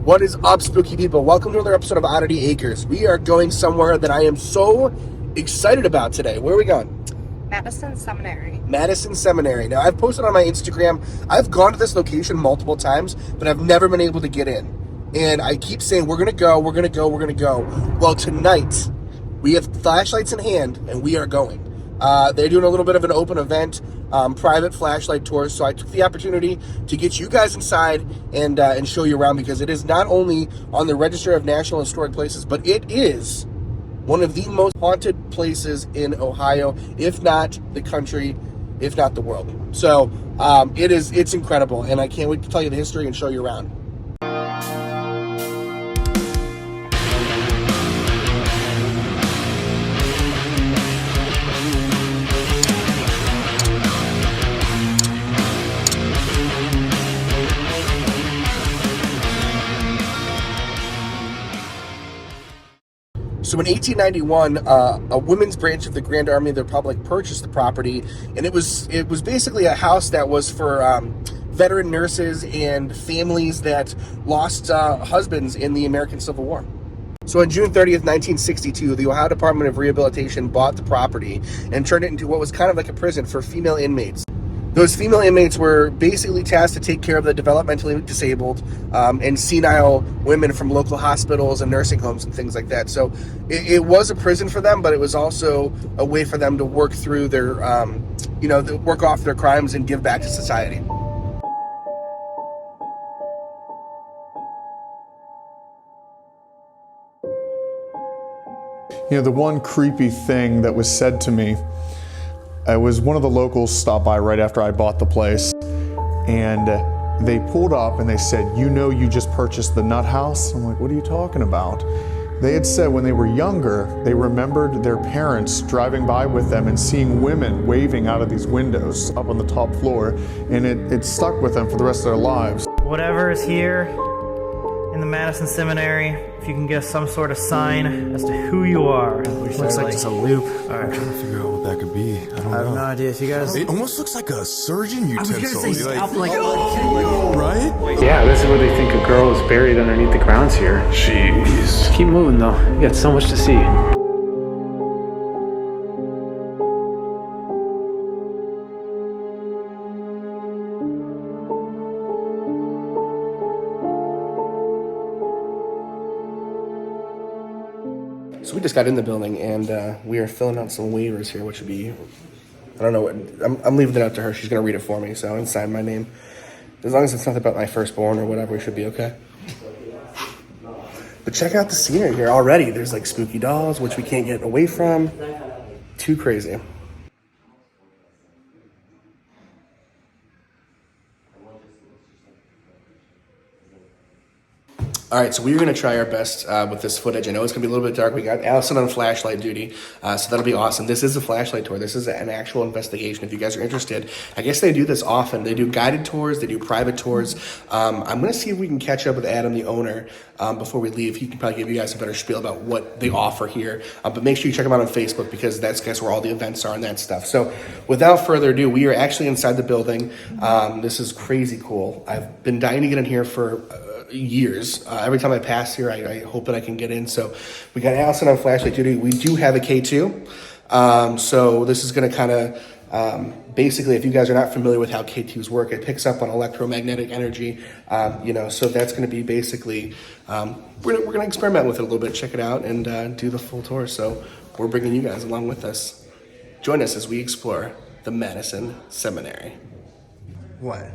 What is up, spooky people? Welcome to another episode of Oddity Acres. We are going somewhere that I am so excited about today. Where are we going? Madison Seminary. Madison Seminary. Now, I've posted on my Instagram, I've gone to this location multiple times, but I've never been able to get in. And I keep saying, we're going to go. Well, tonight, we have flashlights in hand, and we are going. They're doing a little bit of an open event, private flashlight tours, so I took the opportunity to get you guys inside and show you around, because it is not only on the Register of National Historic Places, but it is one of the most haunted places in Ohio, if not the country, if not the world. So it's incredible, and I can't wait to tell you the history and show you around. So in 1891, a women's branch of the Grand Army of the Republic purchased the property, and it was basically a house that was for veteran nurses and families that lost husbands in the American Civil War. So on June 30th, 1962, the Ohio Department of Rehabilitation bought the property and turned it into what was kind of like a prison for female inmates. Those female inmates were basically tasked to take care of the developmentally disabled and senile women from local hospitals and nursing homes and things like that. So it was a prison for them, but it was also a way for them to work through their, work off their crimes and give back to society. You know, the one creepy thing that was said to me, it was one of the locals stopped by right after I bought the place, and they pulled up and they said, "You know, you just purchased the nut house?" I'm like, "What are you talking about?" They had said when they were younger, they remembered their parents driving by with them and seeing women waving out of these windows up on the top floor, and it stuck with them for the rest of their lives. Whatever is here in the Madison Seminary, if you can give some sort of sign as to who you are. Looks like just a loop. All right. I'm trying to figure out what that could be. I don't know. I have no idea. If you guys... It almost looks like a surgeon utensil. I was gonna say scalpel, right? Yeah, this is where they think a girl is buried underneath the grounds here. Jeez. Just keep moving though. You got so much to see. So we just got in the building, and we are filling out some waivers here, which would be, I don't know what, I'm leaving it up to her. She's going to read it for me, so and sign my name. As long as it's nothing about my firstborn or whatever, we should be okay. But check out the scenery here already. There's like spooky dolls, which we can't get away from. Too crazy. All right, so we're going to try our best with this footage. I know it's going to be a little bit dark. We got Allison on flashlight duty, so that'll be awesome. This is a flashlight tour. This is an actual investigation. If you guys are interested, I guess they do this often. They do guided tours. They do private tours. I'm going to see if we can catch up with Adam, the owner, before we leave. He can probably give you guys a better spiel about what they offer here. But make sure you check him out on Facebook, because that's where all the events are and that stuff. So without further ado, we are actually inside the building. This is crazy cool. I've been dying to get in here for years. Every time I pass here, I hope that I can get in. So we got Allison on flashlight duty. We do have a K2. So this is going to kind of basically, if you guys are not familiar with how K2s work, it picks up on electromagnetic energy. So that's going to be basically, we're going to experiment with it a little bit, check it out, and do the full tour. So we're bringing you guys along with us. Join us as we explore the Madison Seminary. What?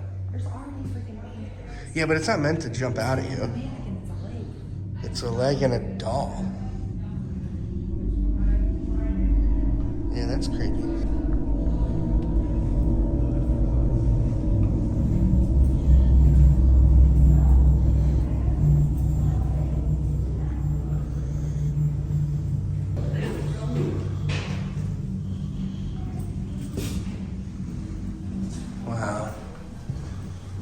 Yeah, but it's not meant to jump out at you. It's a leg and a doll. Yeah, that's creepy. Wow.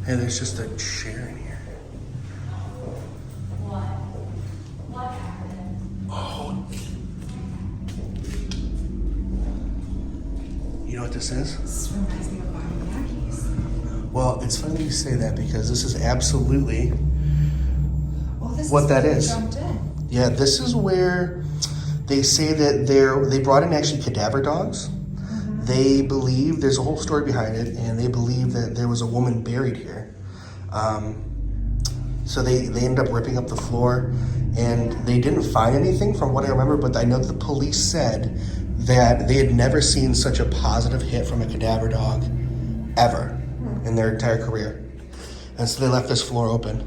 Hey, there's just a chair in here. What happened? Oh. You know what this is? This reminds me of Barney. Well, it's funny you say that, because this is absolutely what that is. Jumped in. Yeah, this is where they say that they brought in actually cadaver dogs. They believe, there's a whole story behind it, and they believe that there was a woman buried here. So they ended up ripping up the floor, and they didn't find anything from what I remember, but I know the police said that they had never seen such a positive hit from a cadaver dog ever in their entire career. And so they left this floor open. I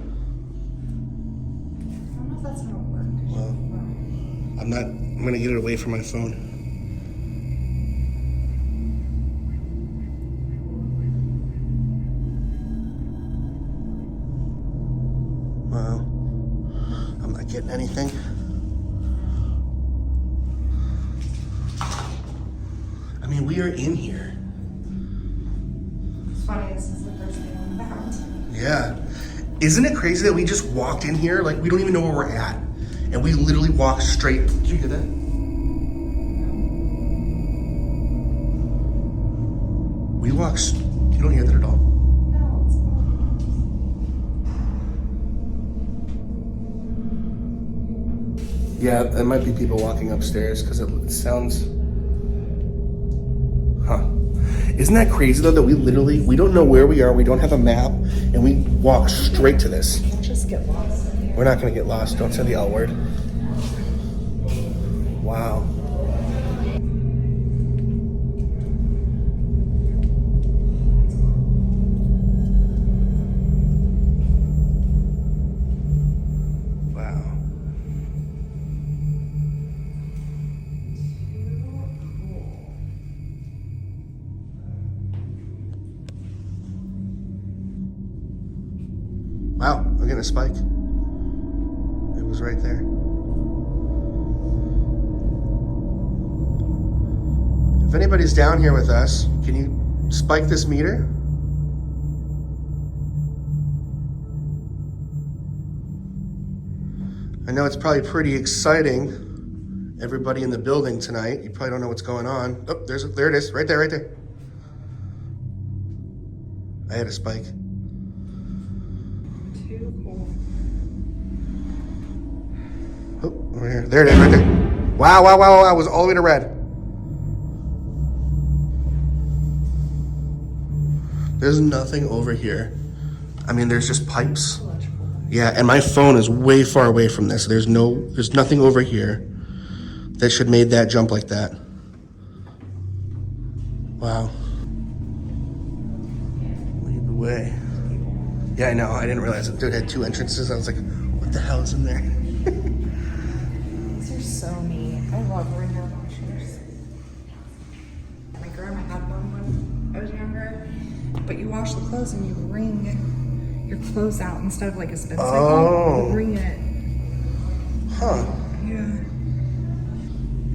don't know if that's gonna work. Well, I'm gonna get it away from my phone. Well, I'm not getting anything. I mean, we are in here. It's funny, this is the first thing we found. Yeah. Isn't it crazy that we just walked in here? Like, we don't even know where we're at. And we literally walked straight. Did you hear that? We walked. You don't hear that at all. No, it's Yeah, there might be people walking upstairs because it sounds. Huh. Isn't that crazy though that we don't know where we are, we don't have a map, and we walk straight to this. We'll just get lost. We're not gonna get lost. Don't say the L word. Wow. Wow. Wow, I'm getting a spike. It was right there. If anybody's down here with us, can you spike this meter? I know it's probably pretty exciting. Everybody in the building tonight, you probably don't know what's going on. Oh, there it is, right there, right there. I had a spike. Too cool. Oh, over here. There it is, right there. Wow, wow, wow, wow, it was all the way to red. There's nothing over here. I mean, there's just pipes. Yeah, and my phone is way far away from this. There's nothing over here that should made that jump like that. Wow. Lead the way. Yeah, I know. I didn't realize it. Dude, it had two entrances. I was like, what the hell is in there? These are so neat. I love ringer washers. My grandma had one when I was younger. But you wash the clothes and you wring your clothes out instead of like a spin cycle. Oh. You wring it. Huh. Yeah.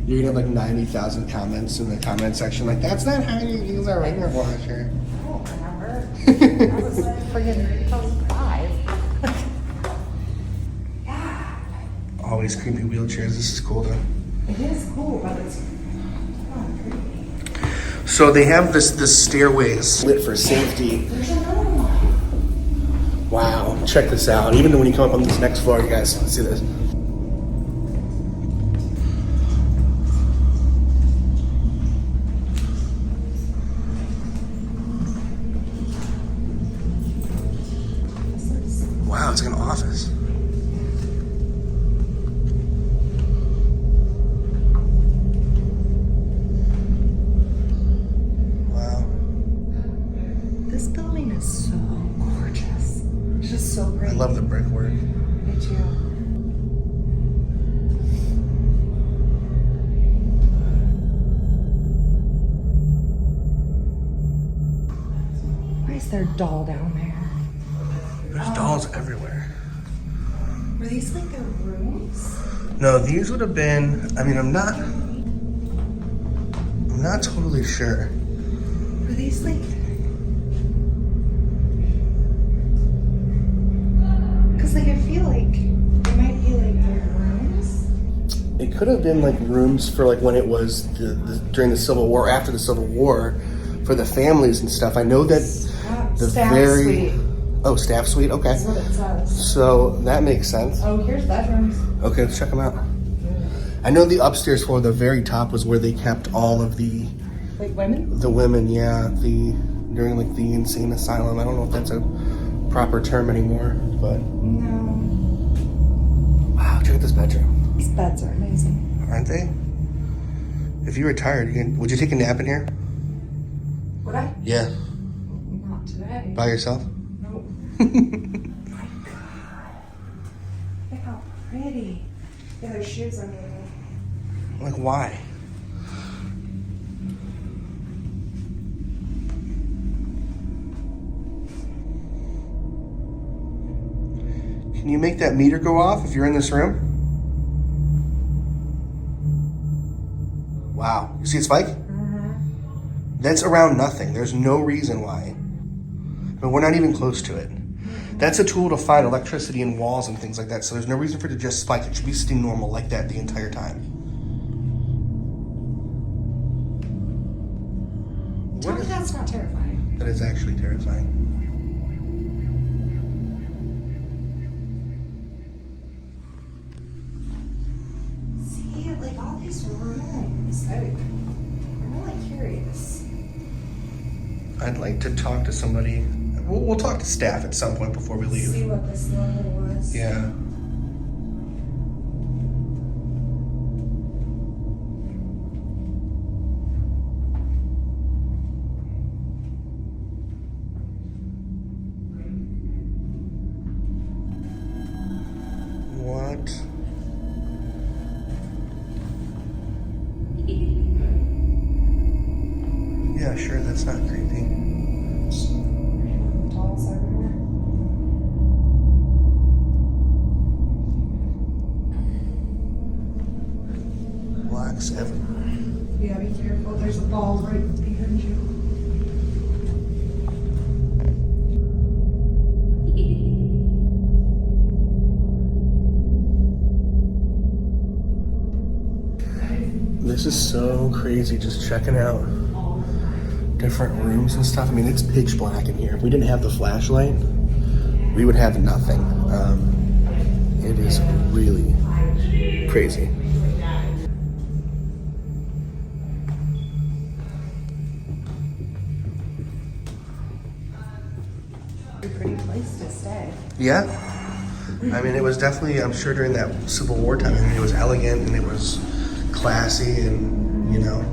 You're gonna have like 90,000 comments in the comment section. Like, that's not how you use a ringer washer. I don't remember. I was like friggin' 2005. Yeah. Always creepy wheelchairs. This is cool though. It is cool, but it's not creepy. So they have the stairways lit for safety. There's another one. Wow, check this out. Even when you come up on this next floor, you guys see this. Wow, it's like an office. Wow. This building is so gorgeous. It's just so great. I love the brickwork. Me too. Why is there a doll down there? There's dolls everywhere. Were these like the rooms? No, these would have been, I mean, I'm not totally sure. Were these like... Because like I feel like it might be like their rooms. It could have been like rooms for like when it was during the Civil War, after the Civil War, for the families and stuff. I know that the Staff very suite. Oh, staff suite. Okay. That's what it says. So that makes sense. Oh, here's bedrooms. Okay, let's check them out. I know the upstairs floor, the very top, was where they kept all of the Women? women. Yeah, during like the insane asylum. I don't know if that's a proper term anymore, but No. wow, check out this bedroom. These beds are amazing. Aren't they? If you were tired, would you take a nap in here? Would I? Yeah. Not today. By yourself? Nope. My God. Look how pretty. Yeah, there's shoes under there. Like, why? Can you make that meter go off if you're in this room? Wow. You see it spike? That's around nothing. There's no reason why. But we're not even close to it. That's a tool to find electricity in walls and things like that, so there's no reason for it to just spike. It should be sitting normal like that the entire time. Tell me that's not terrifying. That is actually terrifying. See, like all these rooms. I'm really curious. I'd like to talk to somebody. We'll talk to staff at some point before we leave. See what this level was. Yeah. What? Yeah, sure, that's not creepy. Dolls everywhere. Blocks everywhere. Yeah, be careful. There's a ball right behind you. This is so crazy, just checking out different rooms and stuff. I mean, it's pitch black in here. If we didn't have the flashlight, we would have nothing. It is really crazy. A pretty place to stay. Yeah. I mean, it was definitely, I'm sure during that Civil War time, it was elegant and it was classy and, you know.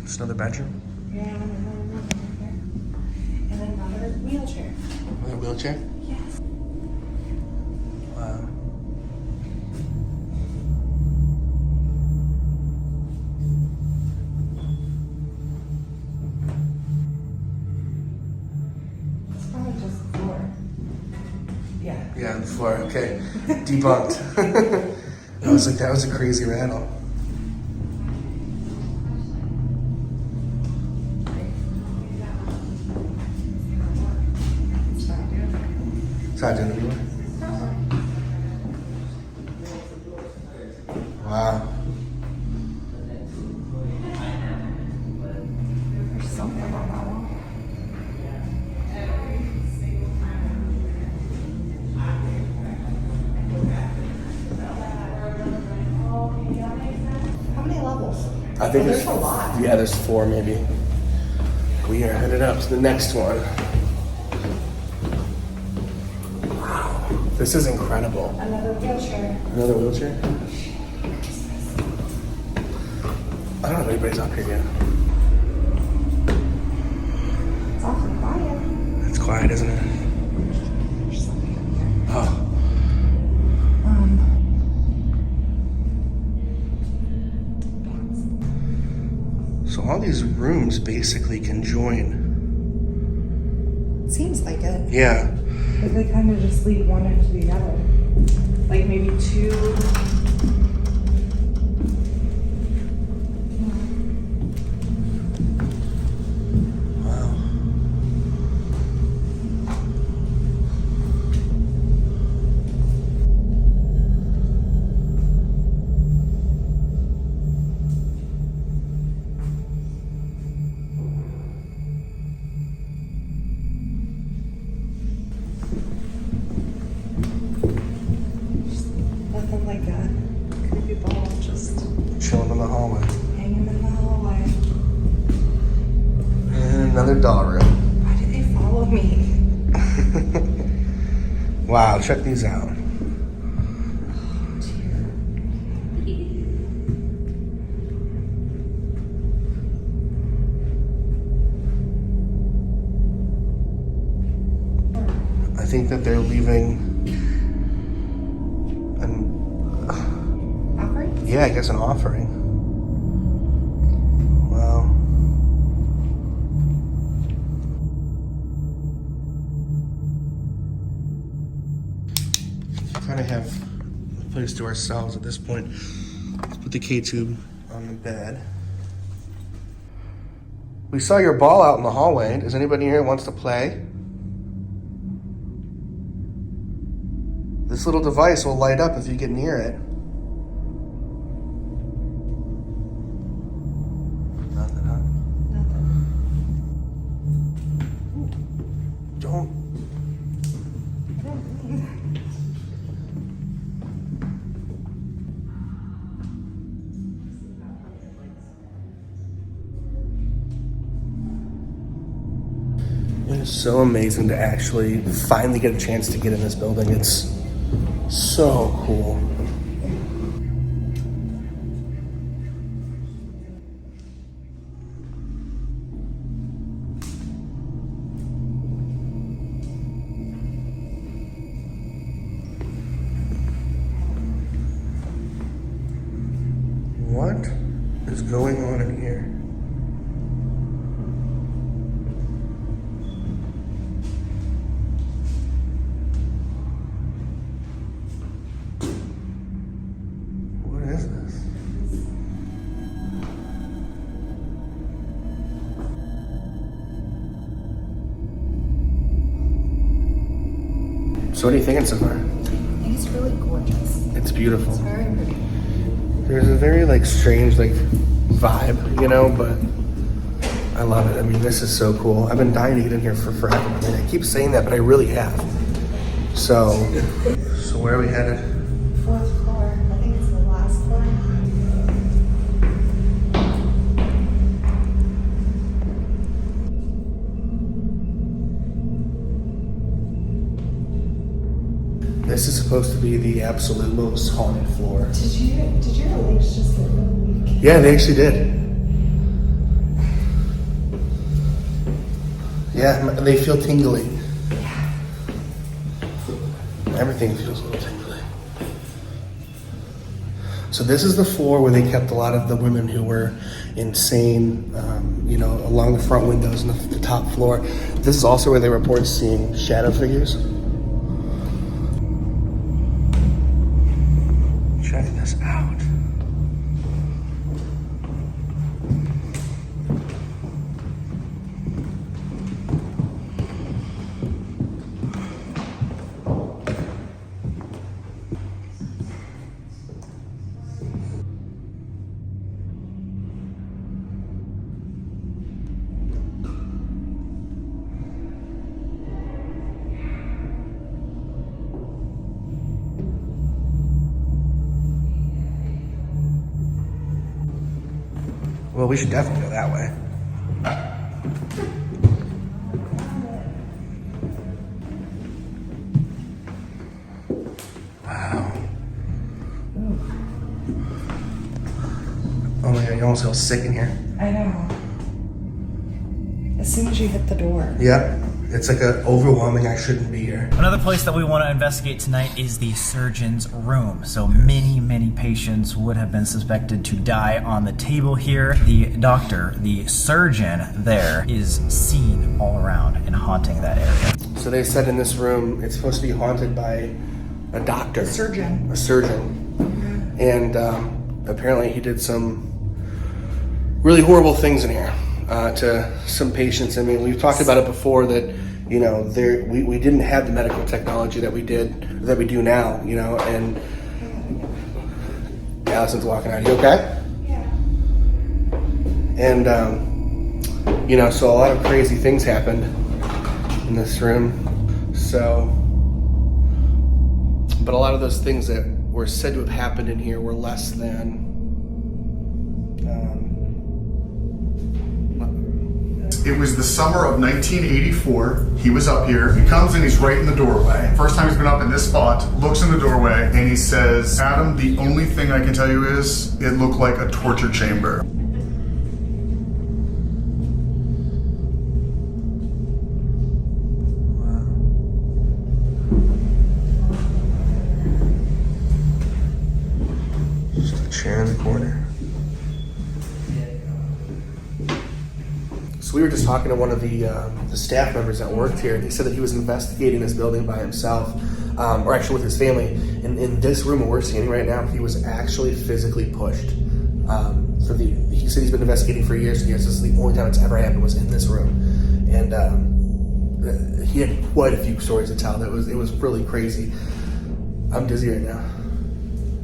It's another bedroom. Yeah, another room right there. And then another wheelchair. Another wheelchair? Yes. Wow. It's probably just the floor. Yeah. Yeah, on the floor. Okay. Debunked. I was like, that was a crazy rattle. It's not doing it anymore. Wow. There's something on that wall. How many levels? I think There's a lot. Yeah, there's 4 maybe. We are headed up to the next one. Wow. This is incredible. Another wheelchair. Another wheelchair? I don't know if anybody's up here yet. It's awfully quiet. It's quiet, isn't it? There's something in here. Oh. So all these rooms basically can join. Seems like it. Yeah. But they kind of just lead one into the other. Like maybe 2. Another doll room. Why did they follow me? Wow, check these out. I think that they're leaving an Offering? yeah, I guess an offering. Wow. Kind of have the place to ourselves at this point. Let's put the K-tube on the bed. We saw your ball out in the hallway. Is anybody here who wants to play? This little device will light up if you get near it. Nothing, huh? Nothing. Don't. It is so amazing to actually finally get a chance to get in this building. It's so cool. What is going on in here? What is this? So what are you thinking so far? I think it's really gorgeous. It's beautiful. It's very pretty. There's a very like strange like vibe, you know, but I love it. I mean, this is so cool. I've been dying to get in here for forever. I mean, I keep saying that, but I really have. So where are we headed? Fourth floor. I think it's the last floor. This is supposed to be the absolute most haunted floor. Did your legs just get really weak? Yeah, they actually did. Yeah, they feel tingly. Everything feels a little tingly. So this is the floor where they kept a lot of the women who were insane, you know, along the front windows and the top floor. This is also where they report seeing shadow figures. Check this out. Well, we should definitely go that way. Wow. Oh my god, you almost feel sick in here. I know. As soon as you hit the door. Yep. It's like a overwhelming, I shouldn't be here. Another place that we want to investigate tonight is the surgeon's room. So many patients would have been suspected to die on the table here. The doctor, the surgeon there, is seen all around and haunting that area. So they said in this room, it's supposed to be haunted by a doctor. A surgeon. A surgeon. And apparently he did some really horrible things in here. To some patients. I mean, we've talked about it before that, you know, we didn't have the medical technology that we do now, you know, and Allison's walking out. You okay? Yeah. And, you know, so a lot of crazy things happened in this room. So, but a lot of those things that were said to have happened in here were less than It was the summer of 1984. He was up here. He comes and he's right in the doorway. First time he's been up in this spot, looks in the doorway, and he says, Adam, the only thing I can tell you is it looked like a torture chamber. Just a chair in the corner. So we were just talking to one of the staff members that worked here. They said that he was investigating this building by himself, or actually with his family. In this room that we're standing right now, he was actually physically pushed. He said he's been investigating for years and years. This is the only time it's ever happened was in this room, and he had quite a few stories to tell. It was really crazy. I'm dizzy right now.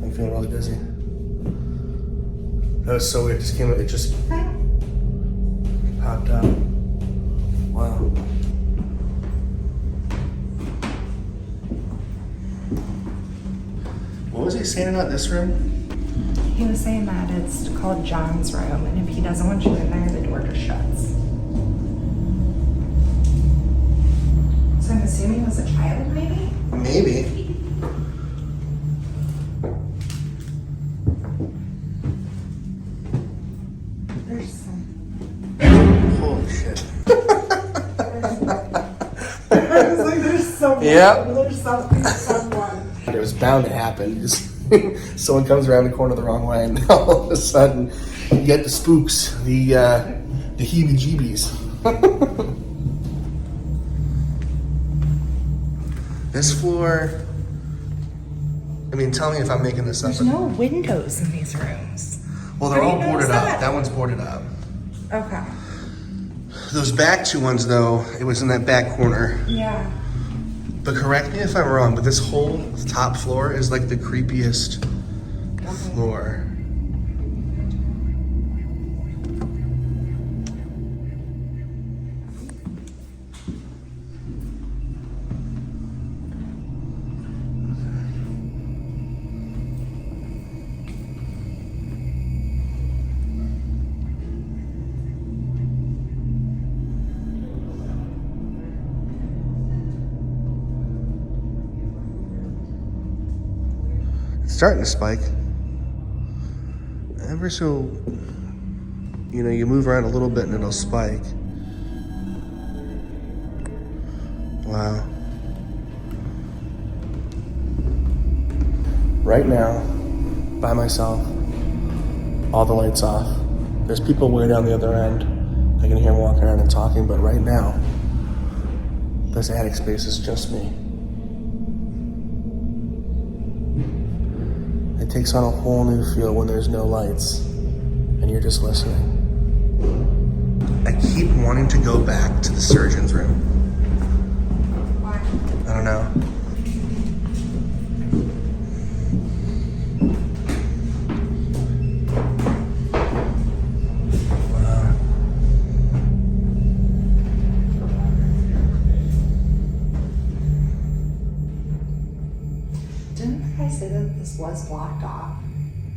I'm feeling really dizzy. That was so weird. It just popped up. Wow. What was he saying about this room? He was saying that it's called John's room, and if he doesn't want you in there, the door just shuts. So I'm assuming it was a child, maybe? Maybe. There's some. Holy shit. I was like, there's someone. Yep. There's something, someone. It was bound to happen. Just someone comes around the corner the wrong way, and all of a sudden, you get the spooks, the heebie-jeebies. This floor. I mean, tell me if I'm making this up. There's no windows in these rooms. Well, they're How do all you boarded notice up. that? That one's boarded up. Okay. Those back two ones, though, it was in that back corner. Yeah. But correct me if I'm wrong, but this whole top floor is like the creepiest floor. Starting to spike. Ever so, you move around a little bit and it'll spike. Wow. Right now, by myself, all the lights off. There's people way down the other end. I can hear them walking around and talking, but right now, this attic space is just me. It takes on a whole new feel when there's no lights and you're just listening. I keep wanting to go back to the surgeon's room. Why? I don't know. Wow. Didn't the guy say that this was blocked off?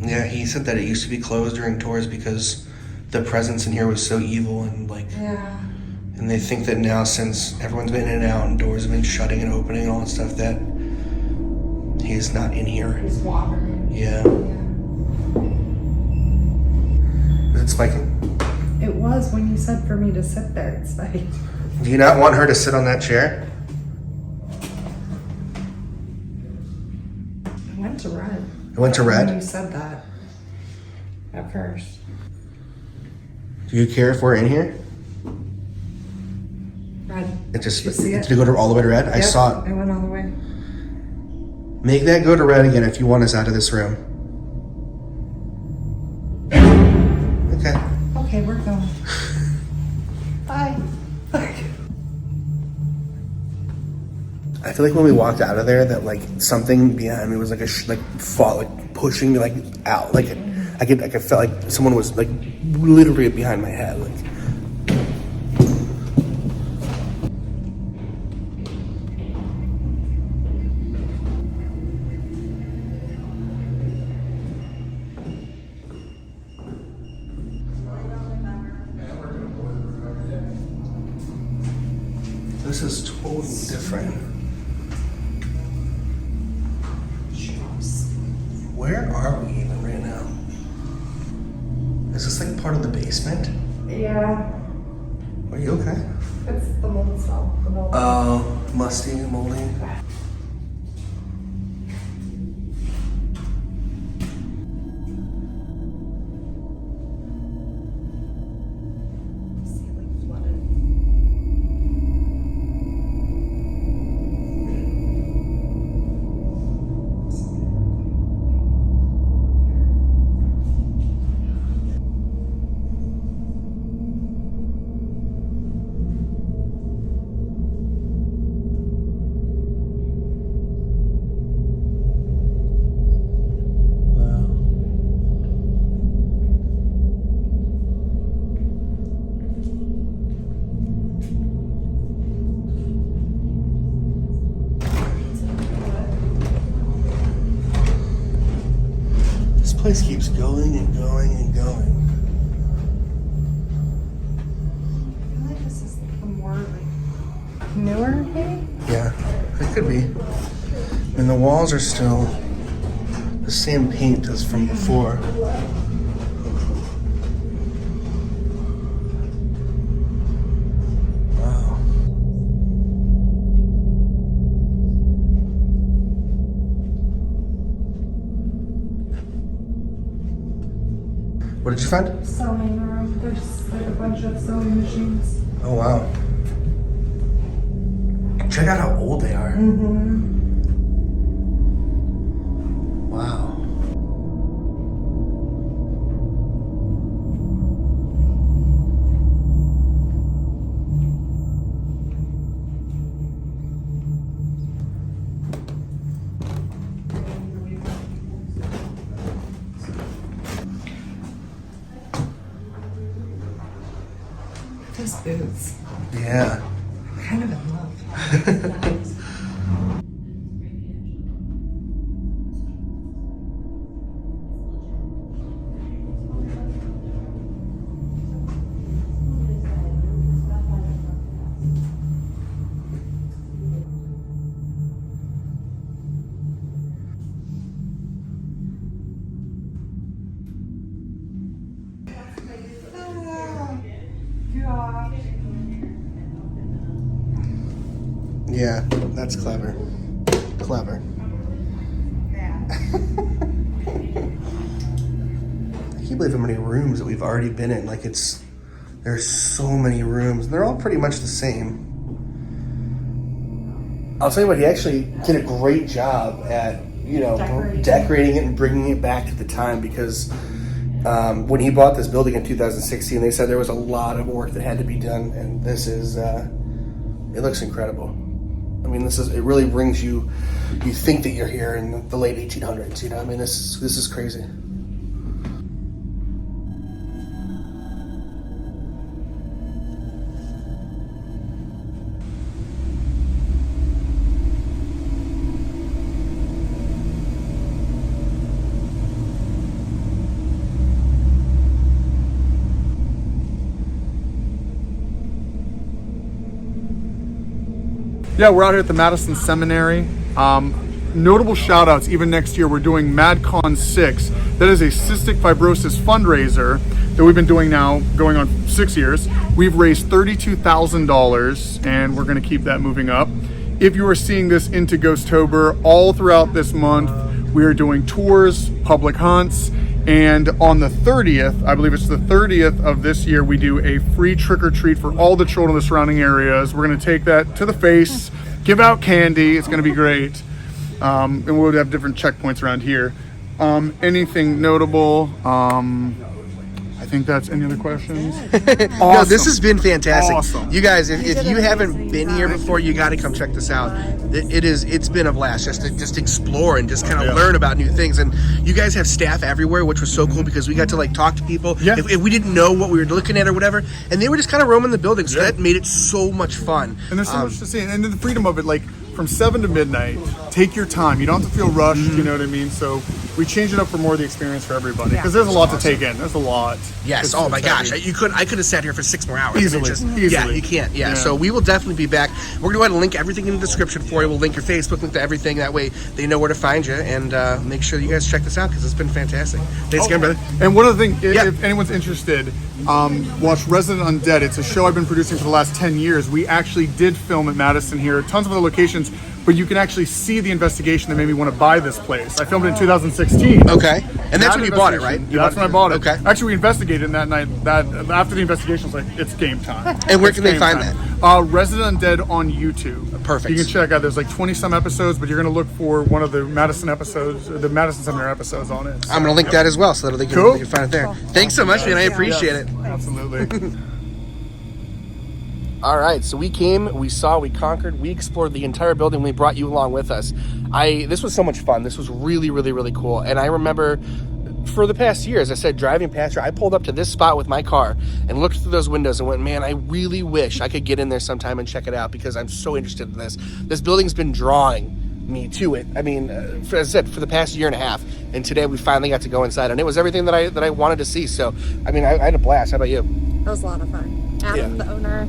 Yeah, he said that it used to be closed during tours because the presence in here was so evil and Yeah. and they think that now since everyone's been in and out and doors have been shutting and opening and all that stuff that he's not in here. He's wandering. Yeah. Yeah. Is it spiking? It was when you said for me to sit there. It's like. Do you not want her to sit on that chair? It went to red. It went to red? When you said that. At first. Do you care if we're in here? Red. It just Did you see it? Did it go to all the way to red? I Yep, saw it. I went all the way. Make that go to red again if you want us out of this room. Okay. Okay, we're going. Bye. I feel like when we walked out of there, that like something behind me was like pushing me like out. Like I felt like someone was like literally behind my head. Like. this is totally different. Where are we even right now? Is this like part of the basement? Yeah, Are you okay? it's the mold smell. The mold. Oh, musty, moldy. Ceiling flooded. This place keeps going and going and going. I feel like this is a more like newer, maybe? Yeah, it could be. And the walls are still the same paint as from before. Wow. What did you find? Sewing room. There's like a bunch of sewing machines. Oh, wow. Check out how old they are. Wow. Those boots. Yeah. Kind of in love. Yeah, that's clever. Clever. I can't believe how many rooms that we've already been in. Like there's so many rooms. They're all pretty much the same. I'll tell you what, he actually did a great job at, decorating it and bringing it back to the time, because when he bought this building in 2016, they said there was a lot of work that had to be done, and this is, it looks incredible. I mean, it really brings you think that you're here in the late 1800s, I mean, this is crazy. Yeah, we're out here at the Madison Seminary. Notable shout outs, even next year, we're doing MadCon 6. That is a cystic fibrosis fundraiser that we've been doing now, going on 6 years. We've raised $32,000 and we're gonna keep that moving up. If you are seeing this into Ghosttober, all throughout this month, we are doing tours, public hunts, and on the 30th, I believe it's the 30th of this year, we do a free trick-or-treat for all the children in the surrounding areas. We're gonna take that to the face, give out candy, it's gonna be great. And we'll have different checkpoints around here. Anything notable? I think that's any other questions? Awesome. No, this has been fantastic. Awesome. You guys, if you haven't been here before, you got to come check this out. It's been a blast just to explore and just kind of learn about new things. And you guys have staff everywhere, which was so cool because we got to like talk to people if we didn't know what we were looking at or whatever, and they were just kind of roaming the building. So that made it so much fun. And there's so much to see, and the freedom of it, like from 7 to midnight. Take your time. You don't have to feel rushed, you know what I mean? So we change it up for more of the experience for everybody. Because there's a lot to take in. There's a lot. Yes. It's- Oh my it's gosh. heavy. I could have sat here for 6 more hours. Easily. Yeah, Easily. you can't. Yeah. Yeah. So we will definitely be back. We're gonna go ahead and link everything in the description for you. We'll link your Facebook, link to everything. That way they know where to find you, and make sure you guys check this out because it's been fantastic. Thanks again, brother. And one other thing, Yeah. if anyone's interested, watch Resident Undead. It's a show I've been producing for the last 10 years. We actually did film at Madison here, tons of other locations, but you can actually see the investigation that made me want to buy this place. I filmed it in 2016. Okay. And that's when you bought it, right? Yeah, that's when I bought it. Okay. Actually, we investigated that night. That after the investigation, was like, it's game time. And where It's can they game find time. Resident Undead on YouTube. Perfect. You can check out. There's like 20 some episodes, but you're gonna look for one of the Madison episodes, the Madison Seminary episodes on it. I'm gonna link that as well, so that they Cool. can find it there. Thanks so much, man. I appreciate it. Absolutely. All right, so we came, we saw, we conquered, we explored the entire building. We brought you along with us. This was so much fun. This was really, really, really cool. And I remember for the past year, as I said, driving past here, I pulled up to this spot with my car and looked through those windows and went, man, I really wish I could get in there sometime and check it out because I'm so interested in this. This building's been drawing me to it. I mean, as I said, for the past year and a half, and today we finally got to go inside, and it was everything that I wanted to see. So, I mean, I had a blast. How about you? It was a lot of fun. Adam, the owner,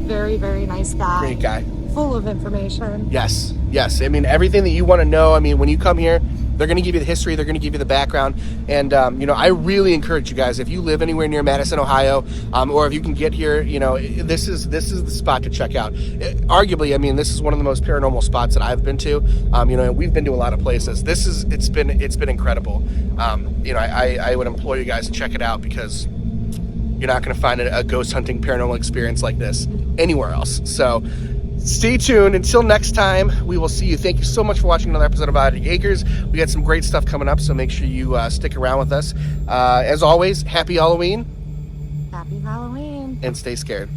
very, very nice guy. Great guy. Full of information. Yes, yes. I mean, everything that you want to know. I mean, when you come here, they're going to give you the history. They're going to give you the background. And, I really encourage you guys, if you live anywhere near Madison, Ohio, or if you can get here, this is the spot to check out. Arguably, I mean, this is one of the most paranormal spots that I've been to. We've been to a lot of places. It's been incredible. I would implore you guys to check it out because you're not going to find a ghost hunting paranormal experience like this anywhere else. So stay tuned. Until next time, we will see you. Thank you so much for watching another episode of Oddity Acres. We got some great stuff coming up, so make sure you stick around with us. As always, happy Halloween. Happy Halloween. And stay scared.